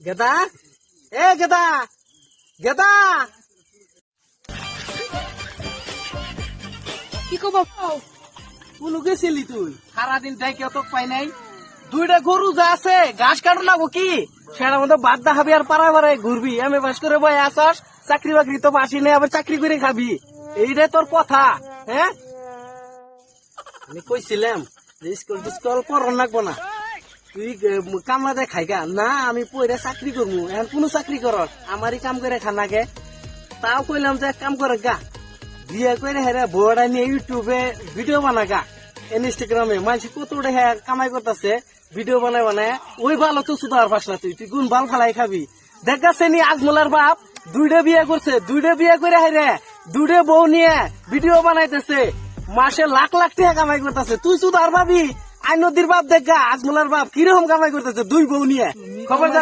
গেদা এ গেদা গেদা কি কব কোন গেছিলি তুই সারাদিন যাই কেউ তো পাই নাই দুইটা গরু যা আছে ঘাস কাটো না কি সেটার মধ্যে বাদ দা খাবি আর পাড়ায় পাড়ায় ঘুরবি আমি বাস করে বই আসাস চাকরি বাকরি তো পাসি নেই আবার চাকরি করে খাবি এইটাই তোর কথা হ্যাঁ আমি কইছিলাম যে স্কুল টিস্কুল পড়ন লাগবো না তুই কামলা দে খাইগা না আমি পয়রা চাকরি করবো এখন কোনো চাকরি কর আমারই কাম করে খানাকে তাও কইলাম যে কাম করে গা বিয়ে করে হেরা বড়া নিয়ে ইউটিউবে ভিডিও বানাগা ইনস্টাগ্রামে মানুষ কত কামাই করতেছে ভিডিও বানায় বানায় ওই ভালো তো সুধার পাস না তুই গুণ ভাল ফালাই খাবি দেখাচ্ছে নি আজমলার বাপ দুইটা বিয়ে করছে দুইটা বিয়ে করে হেরে দুইটা বউ নিয়ে ভিডিও বানাইতেছে মাসে লাখ লাখ টাকা কামাই করতেছে তুই সুধার ভাবি আই নদীর বাপ দেখা আজমলার বাপ কিরকম কামাই করতেছে দুই বউ নিয়ে খবর জান